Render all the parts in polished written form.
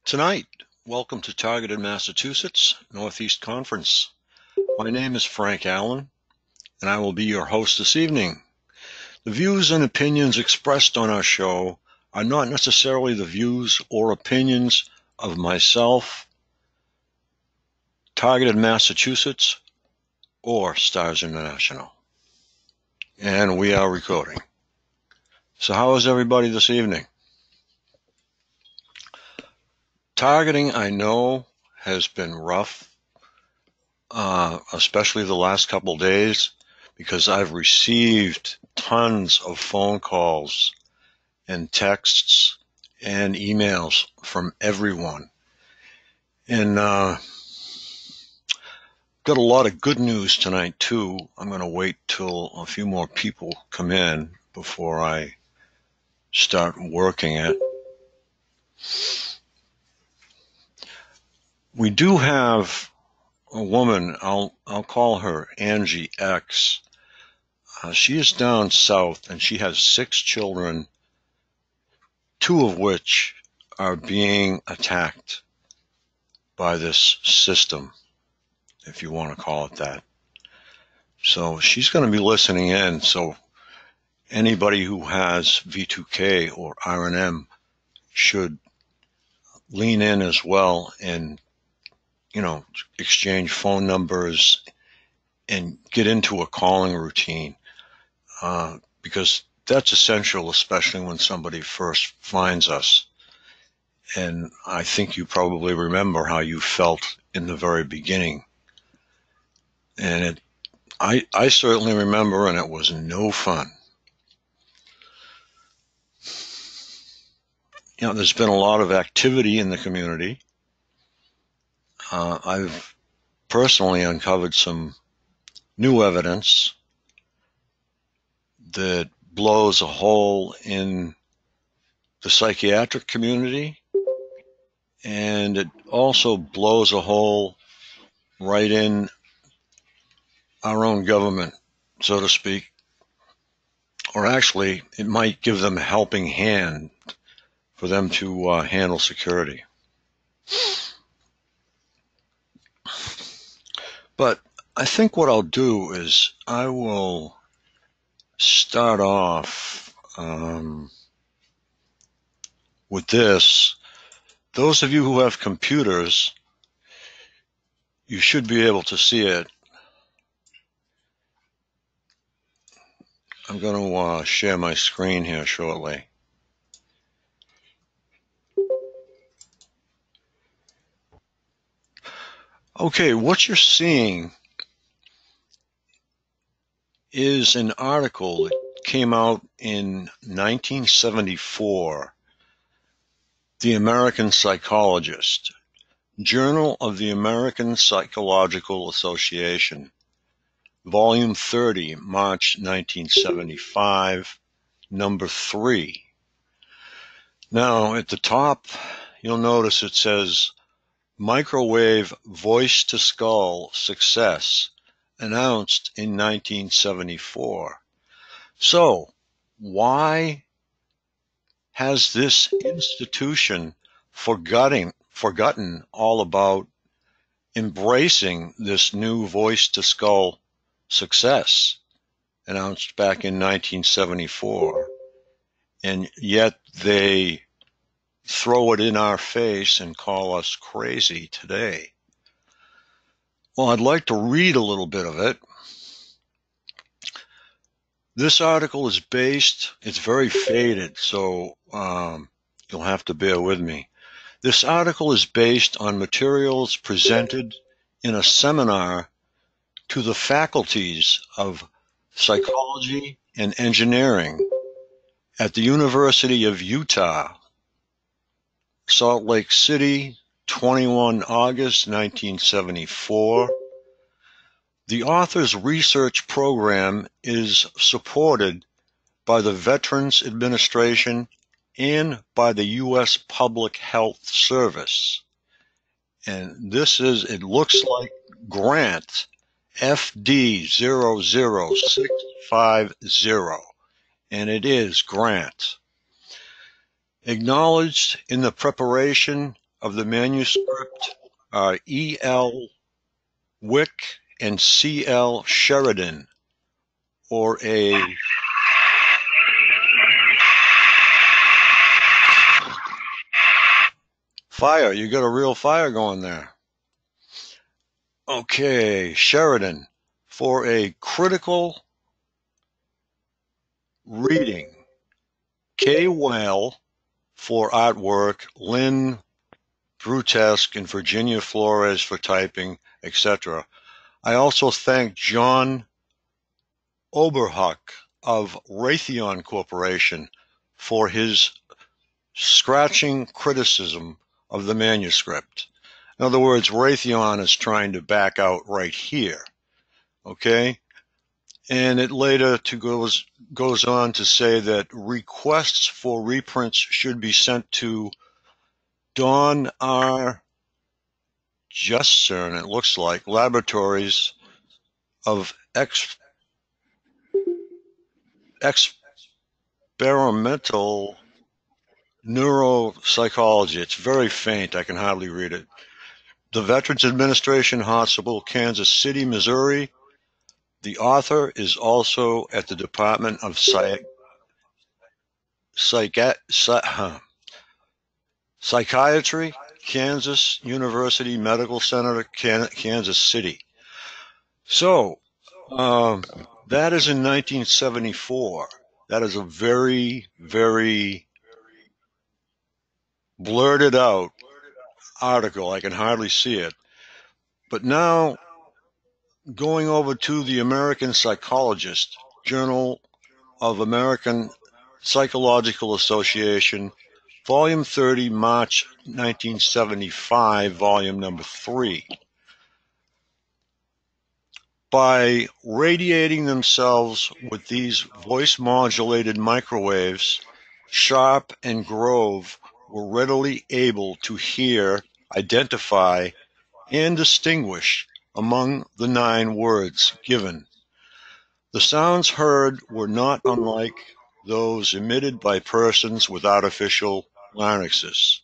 Tonight, welcome to Targeted Massachusetts Northeast Conference. My name is Frank Allen, and I will be your host this evening. The views and opinions expressed on our show are not necessarily the views or opinions of myself, Targeted Massachusetts, or Stars International. And we are recording. So how is everybody this evening? Targeting, I know, has been rough, especially the last couple of days, because I've received tons of phone calls and texts and emails from everyone. And got a lot of good news tonight, too. I'm going to wait till a few more people come in before I start working it. We do have a woman, I'll call her Angie X. She is down south, and she has 6 children, 2 of which are being attacked by this system, if you want to call it that. So she's going to be listening in. So anybody who has V2K or RNM should lean in as well and, exchange phone numbers and get into a calling routine, because that's essential, especially when somebody first finds us. And I think you probably remember how you felt in the very beginning. And I certainly remember, and it was no fun. There's been a lot of activity in the community. I've personally uncovered some new evidence that blows a hole in the psychiatric community, and it also blows a hole right in our own government, so to speak. Or actually, it might give them a helping hand for them to handle security. But I think what I'll do is I will start off with this. Those of you who have computers, you should be able to see it. I'm going to share my screen here shortly. Okay, what you're seeing is an article that came out in 1974, The American Psychologist, Journal of the American Psychological Association, Volume 30, March 1975, number 3. Now, at the top, you'll notice it says, Microwave Voice-to-Skull Success, announced in 1974. So, why has this institution forgotten all about embracing this new voice-to-skull success announced back in 1974, and yet they throw it in our face and call us crazy today? Well, I'd like to read a little bit of it. This article is it's very faded, so you'll have to bear with me. This article is based on materials presented in a seminar to the faculties of psychology and engineering at the University of Utah, Salt Lake City, 21 August 1974. The author's research program is supported by the Veterans Administration and by the U.S. Public Health Service. And it looks like grant FD00650, and it is grant. Acknowledged in the preparation of the manuscript are E.L. Wick and C.L. Sheridan, or a fire. You got a real fire going there. Okay, Sheridan, for a critical reading. K. Whale for artwork, Lynn Brutesque and Virginia Flores for typing, etc. I also thank John Oberhuck of Raytheon Corporation for his scratching criticism of the manuscript. In other words, Raytheon is trying to back out right here, okay? And it later goes on to say that requests for reprints should be sent to Don R. Justern, it looks like, Laboratories of Experimental Neuropsychology. It's very faint. I can hardly read it. The Veterans Administration Hospital, Kansas City, Missouri. The author is also at the Department of Psychiatry, Kansas University Medical Center, Kansas City. So, that is in 1974. That is a very, very blurted out article. I can hardly see it. But now, going over to the American Psychologist, Journal of American Psychological Association, Volume 30, March 1975, Volume number 3. By radiating themselves with these voice-modulated microwaves, Sharp and Grove were readily able to hear, identify, and distinguish among the 9 words given. The sounds heard were not unlike those emitted by persons with artificial larynxes.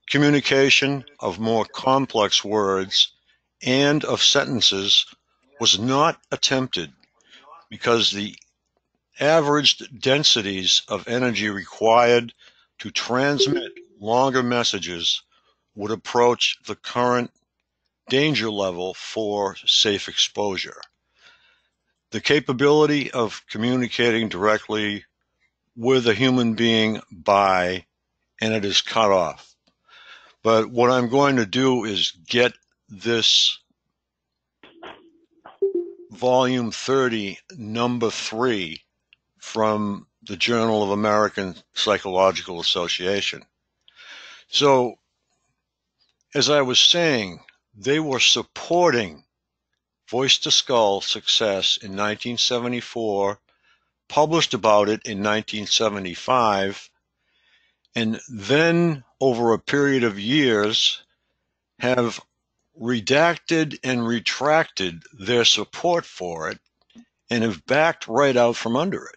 Communication of more complex words and of sentences was not attempted because the averaged densities of energy required to transmit longer messages would approach the current danger level for safe exposure. The capability of communicating directly with a human being and it is cut off. But what I'm going to do is get this Volume 30, Number 3 from the Journal of American Psychological Association. So, as I was saying, they were supporting Voice to Skull success in 1974, published about it in 1975, and then over a period of years have redacted and retracted their support for it and have backed right out from under it.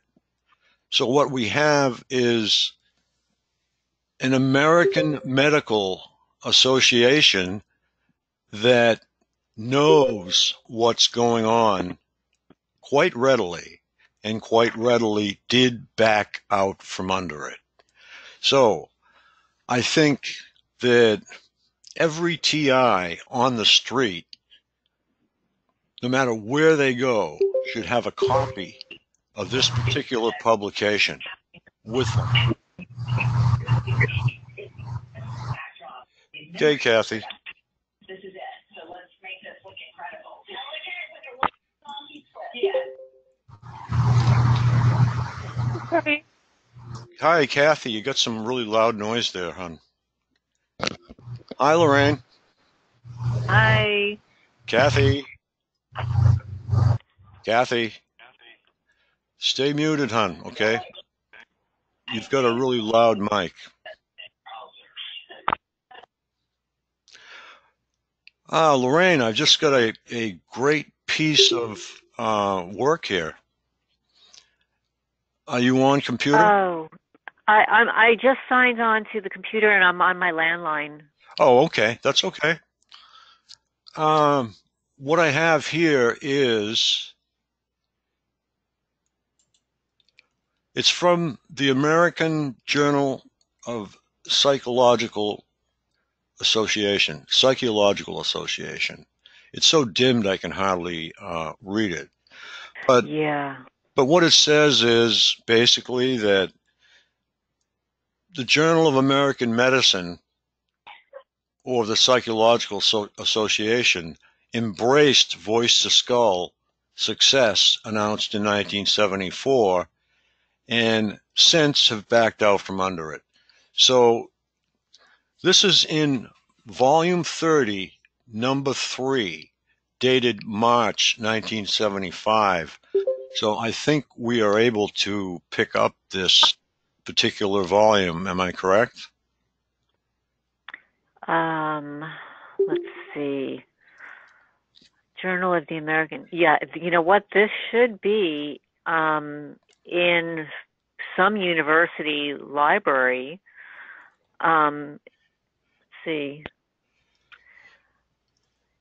So what we have is an American Medical Association that knows what's going on quite readily and quite readily did back out from under it. So I think that every TI on the street, no matter where they go, should have a copy of this particular publication with them. Okay, Kathy. This is it. So let's make this look incredible. Okay. Hi, Kathy. You got some really loud noise there, hon. Hi, Lorraine. Hi. Kathy. Kathy. Stay muted, hon, okay? You've got a really loud mic. Lorraine, I've just got a great piece of work here. Are you on computer? Oh, I just signed on to the computer and I'm on my landline. Oh, okay. That's okay. What I have here is it's from the American Journal of Psychological Association, Psychological Association. It's so dimmed I can hardly read it. But Yeah. but what it says is basically that the Journal of American Medicine or the Psychological Association embraced voice to skull success announced in 1974 and since have backed out from under it. So this is in volume 30, number 3, dated March 1975. So I think we are able to pick up this particular volume. Am I correct? Let's see. Journal of the American. Yeah, you know what? This should be in some university library. Let's see.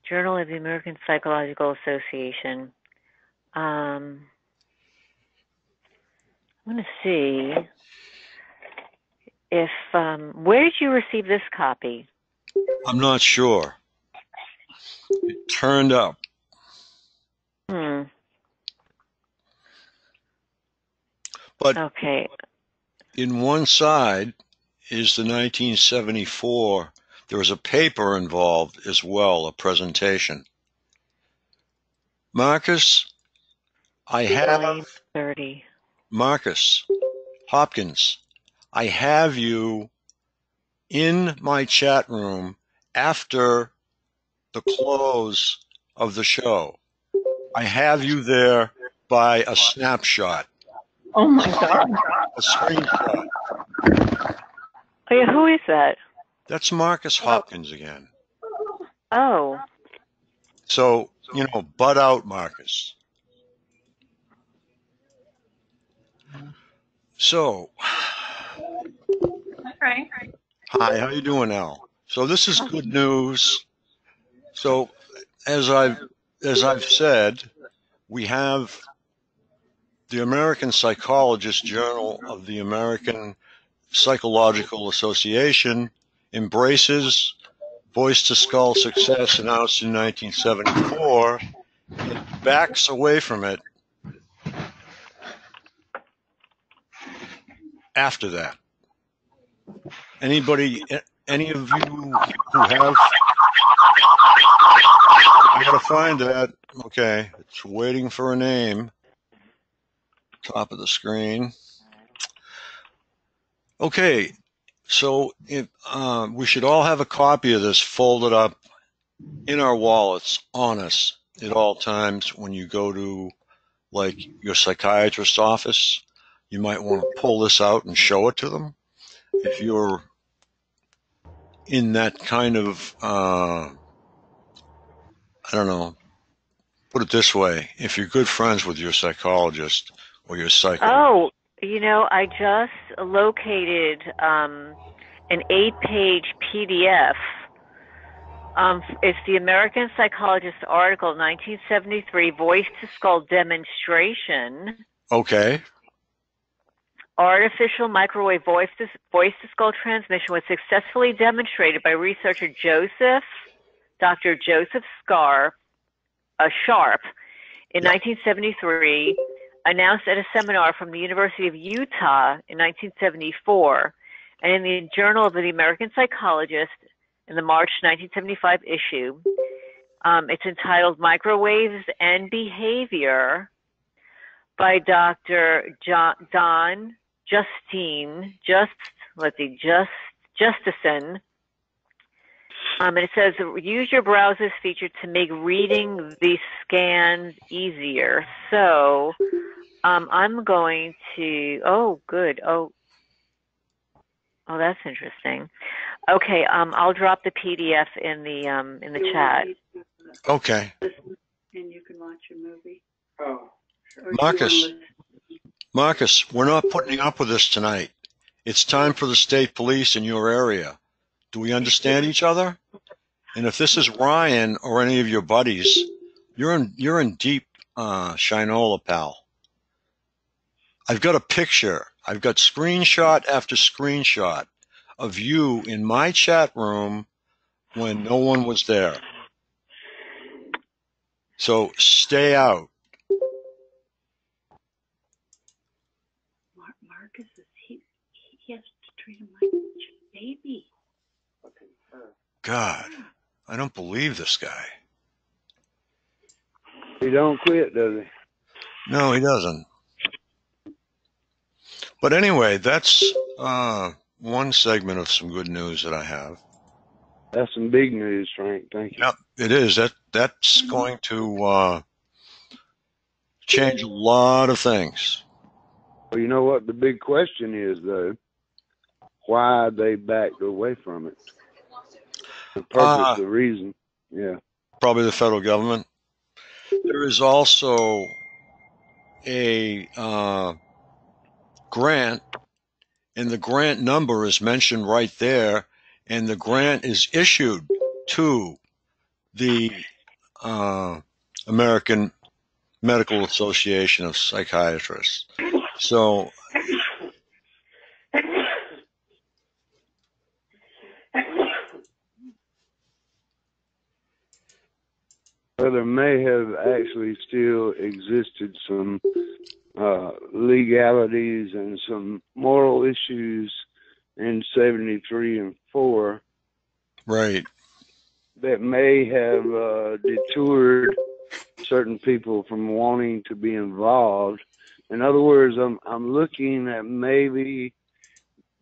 Journal of the American Psychological Association. I'm going to see if, where did you receive this copy? I'm not sure. It turned up. But Okay. in one side is the 1974. There was a paper involved as well, a presentation. Marcus, I Volume have 30. Marcus Hopkins. I have you in my chat room after the close of the show. I have you there by a snapshot, Oh my God. a screenshot. Oh, yeah, who is that? That's Marcus Hopkins again. Oh. So, butt out, Marcus. So, Right. hi, how you doing, Al? So this is good news. So, as I've said, we have the American Psychologist Journal of the American Psychological Association embraces voice to skull success announced in 1974. It backs away from it after that. Any of you who have, I gotta find that. Okay, it's waiting for a name. Top of the screen. Okay, so we should all have a copy of this folded up in our wallets on us at all times when you go to like your psychiatrist's office. You might want to pull this out and show it to them. If you're in that kind of, I don't know, put it this way, if you're good friends with your psychologist or your psychologist. Oh, I just located an 8-page PDF. It's the American Psychologist article, 1973, Voice to Skull Demonstration. Okay. Artificial microwave voice to skull transmission was successfully demonstrated by researcher Dr. Joseph Sharp in 1973, announced at a seminar from the University of Utah in 1974, and in the Journal of the American Psychologist in the March 1975 issue. It's entitled Microwaves and Behavior by Dr. Don Justison. And it says, use your browser's feature to make reading these scans easier. So I'm going to, oh, good. Oh, that's interesting. Okay, I'll drop the PDF in the chat. Okay. And you can watch a movie. Oh, Or Marcus, we're not putting up with this tonight. It's time for the state police in your area Do we understand each other? And if this is Ryan or any of your buddies, you're in deep Shinola, pal. I've got a picture. I've got screenshot after screenshot of you in my chat room when no one was there. So stay out. Marcus he has to treat him like a baby. God, I don't believe this guy. He don't quit, does he? No, he doesn't. But anyway, that's one segment of some good news that I have. That's some big news, Frank. Thank you. Yep, it is. That's going to change a lot of things. Well, you know what the big question is, though? Why they backed away from it? The purpose, the reason. Yeah. Probably the federal government. There is also a grant, and the grant number is mentioned right there, and the grant is issued to the American Medical Association of Psychiatrists. So well, there may have actually still existed some legalities and some moral issues in 73 and 4. right. That may have detoured certain people from wanting to be involved. In other words, I'm looking at maybe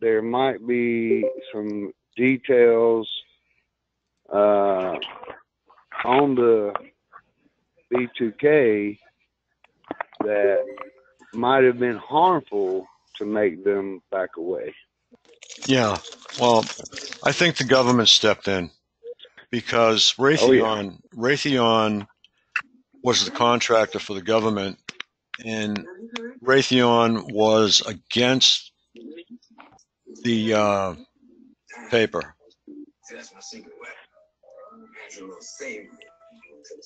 there might be some details on the B2K that might have been harmful to make them back away. Yeah. Well, I think the government stepped in because Raytheon was the contractor for the government, and Raytheon was against the paper.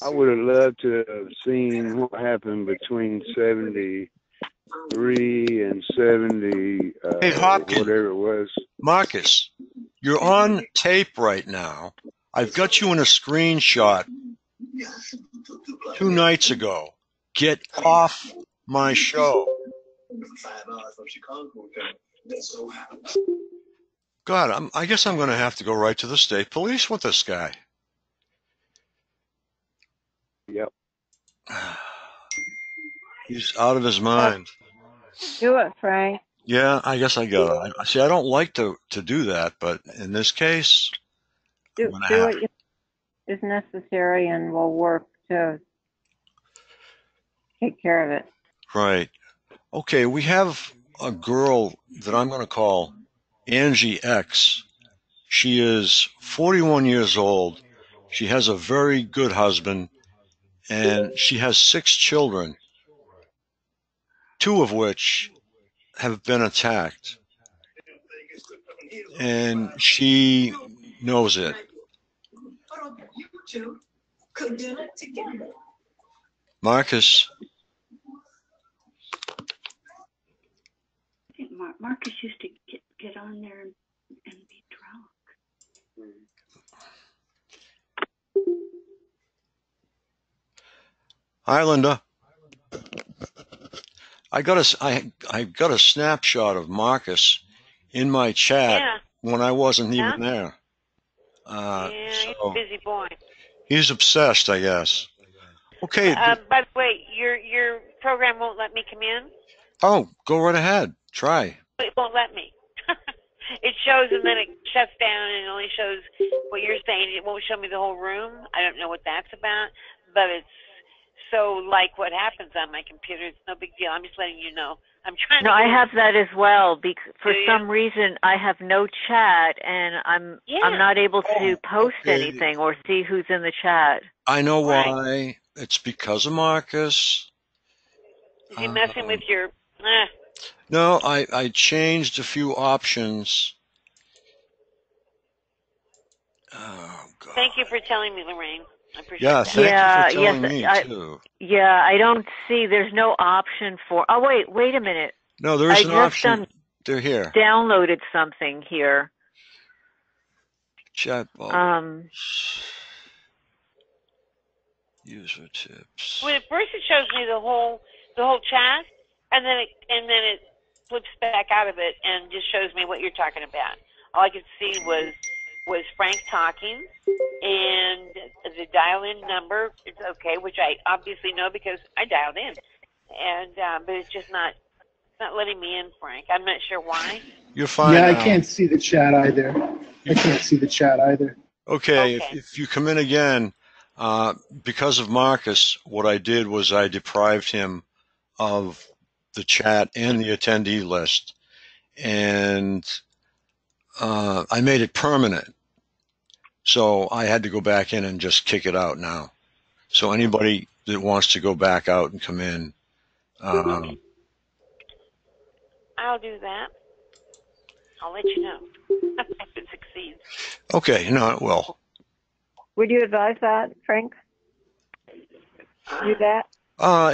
I would have loved to have seen what happened between 73 and 70, Hey, Hopkins. whatever it was. Marcus, you're on tape right now. I've got you in a screenshot 2 nights ago. Get off my show. God, I guess I'm going to have to go right to the state police with this guy. Yep. He's out of his mind. Do it, Frank. Yeah, I guess I got it. See, I don't like to do that, but in this case, Do what is necessary, and we'll work to take care of it. right. Okay, we have a girl that I'm going to call Angie X. She is 41 years old. She has a very good husband, and she has 6 children, 2 of which have been attacked. And she knows it. Marcus, I think Marcus used to get on there and be drunk. hi, Linda. I got a snapshot of Marcus in my chat when I wasn't even there. He's a busy boy. He's obsessed, I guess. Okay. By the way, your program won't let me come in. Oh, go right ahead. Try. It won't let me. It shows and then it shuts down and it only shows what you're saying. It won't show me the whole room. I don't know what that's about, but it's so like what happens on my computer. It's no big deal. I'm just letting you know. I'm trying. No, I have that as well. Because for some reason, I have no chat, and I'm not able to post anything or see who's in the chat. I know why. It's because of Marcus. Is he messing with your? No, I changed a few options. Oh, God. Thank you for telling me, Lorraine. I appreciate Yeah, that. thank Yeah, you for telling yes, me, too. Yeah, I don't see. There's no option for. Oh, wait a minute. No, there's I an just option. They're here. downloaded something here. Chat bubbles. User tips. When at first it shows me the whole chat, and then it flips back out of it and just shows me what you're talking about. All I could see was Frank talking, and the dial-in number is okay, which I obviously know because I dialed in, and but it's just not letting me in, Frank. I'm not sure why. You're fine. Yeah, I now. can't see the chat either. I can't see the chat either. Okay, Okay. if you come in again, because of Marcus, what I did was I deprived him of the chat and the attendee list, and I made it permanent. So I had to go back in and just kick it out now. So anybody that wants to go back out and come in, I'll do that. I'll let you know if it succeeds. okay, no, it will. Would you advise that, Frank? Do that?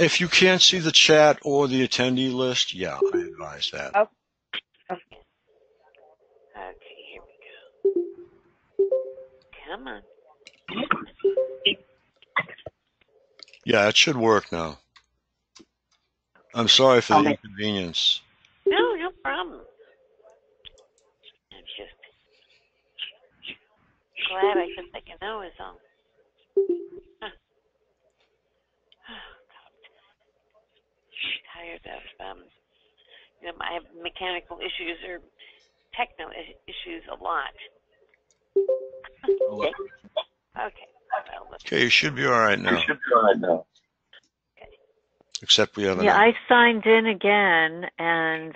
If you can't see the chat or the attendee list, yeah, I advise that. Oh. Okay, here we go. Come on. Yeah, it should work now. I'm sorry for the inconvenience. No problem. I'm just glad I could think of no is all. Huh. Oh, God. I'm tired of, I have mechanical issues or techno issues a lot. Okay. Well, Okay, you should be all right now. Except we have Yeah, I signed in again, and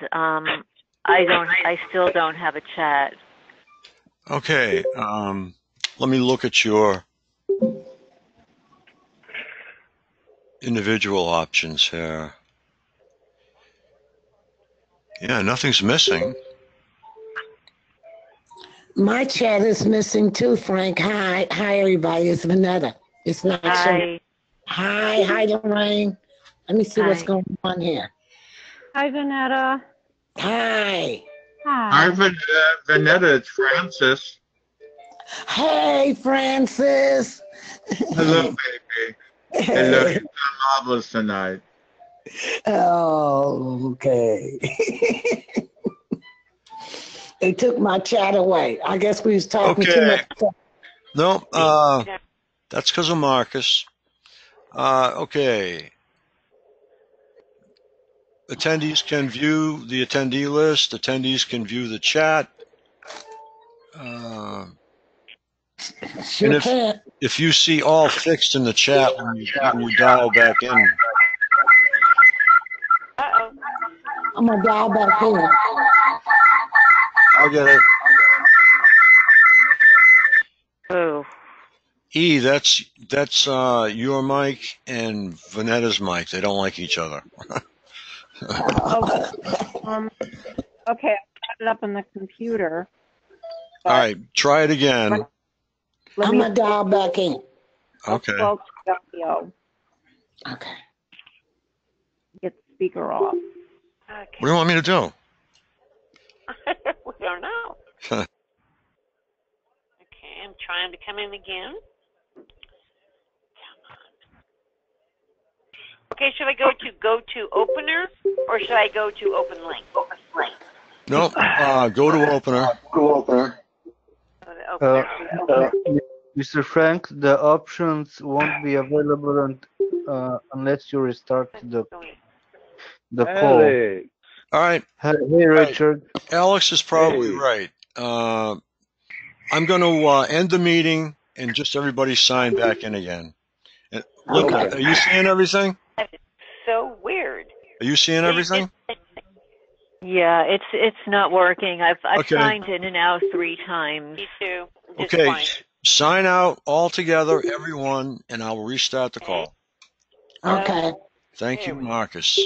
I still don't have a chat. Okay, let me look at your individual options here. Yeah, nothing's missing. My chat is missing too, Frank. Hi, everybody. It's Vanetta. It's not showing. Hi, Lorraine. Let me see what's going on here. Hi, Vanetta. Hi. Hi, Vanetta. It's Francis. Hey, Francis. Hello, baby. Hello. You've done marvelous tonight. Oh, okay. They took my chat away. I guess we was talking too much. No, that's because of Marcus. Okay. Attendees can view the attendee list. Attendees can view the chat. Sure can. If you see all fixed in the chat when you dial back in. Uh-oh. I'm going to dial back in. I'll get it. Oh. E, that's your mic and Vanetta's mic. They don't like each other. Okay, I got it up on the computer. All right, try it again. I'm going to dial back in. Okay. Audio. Okay. Get the speaker off. Okay. What do you want me to do? We don't know. Okay, I'm trying to come in again. Come on. Okay, should I go to opener or should I go to open link? Nope. Go to opener. Go to opener. Mr. Frank, the options won't be available unless you restart the call. All right. Hey, Richard. Alex is probably right. I'm going to end the meeting and just everybody sign back in again. And look, are you seeing everything? That is so weird. Are you seeing everything? Yeah, it's not working. I've Okay. signed in and out 3 times. Me too. Just Okay. fine. Sign out all together, everyone, and I'll restart the call. Okay. Thank you, Marcus.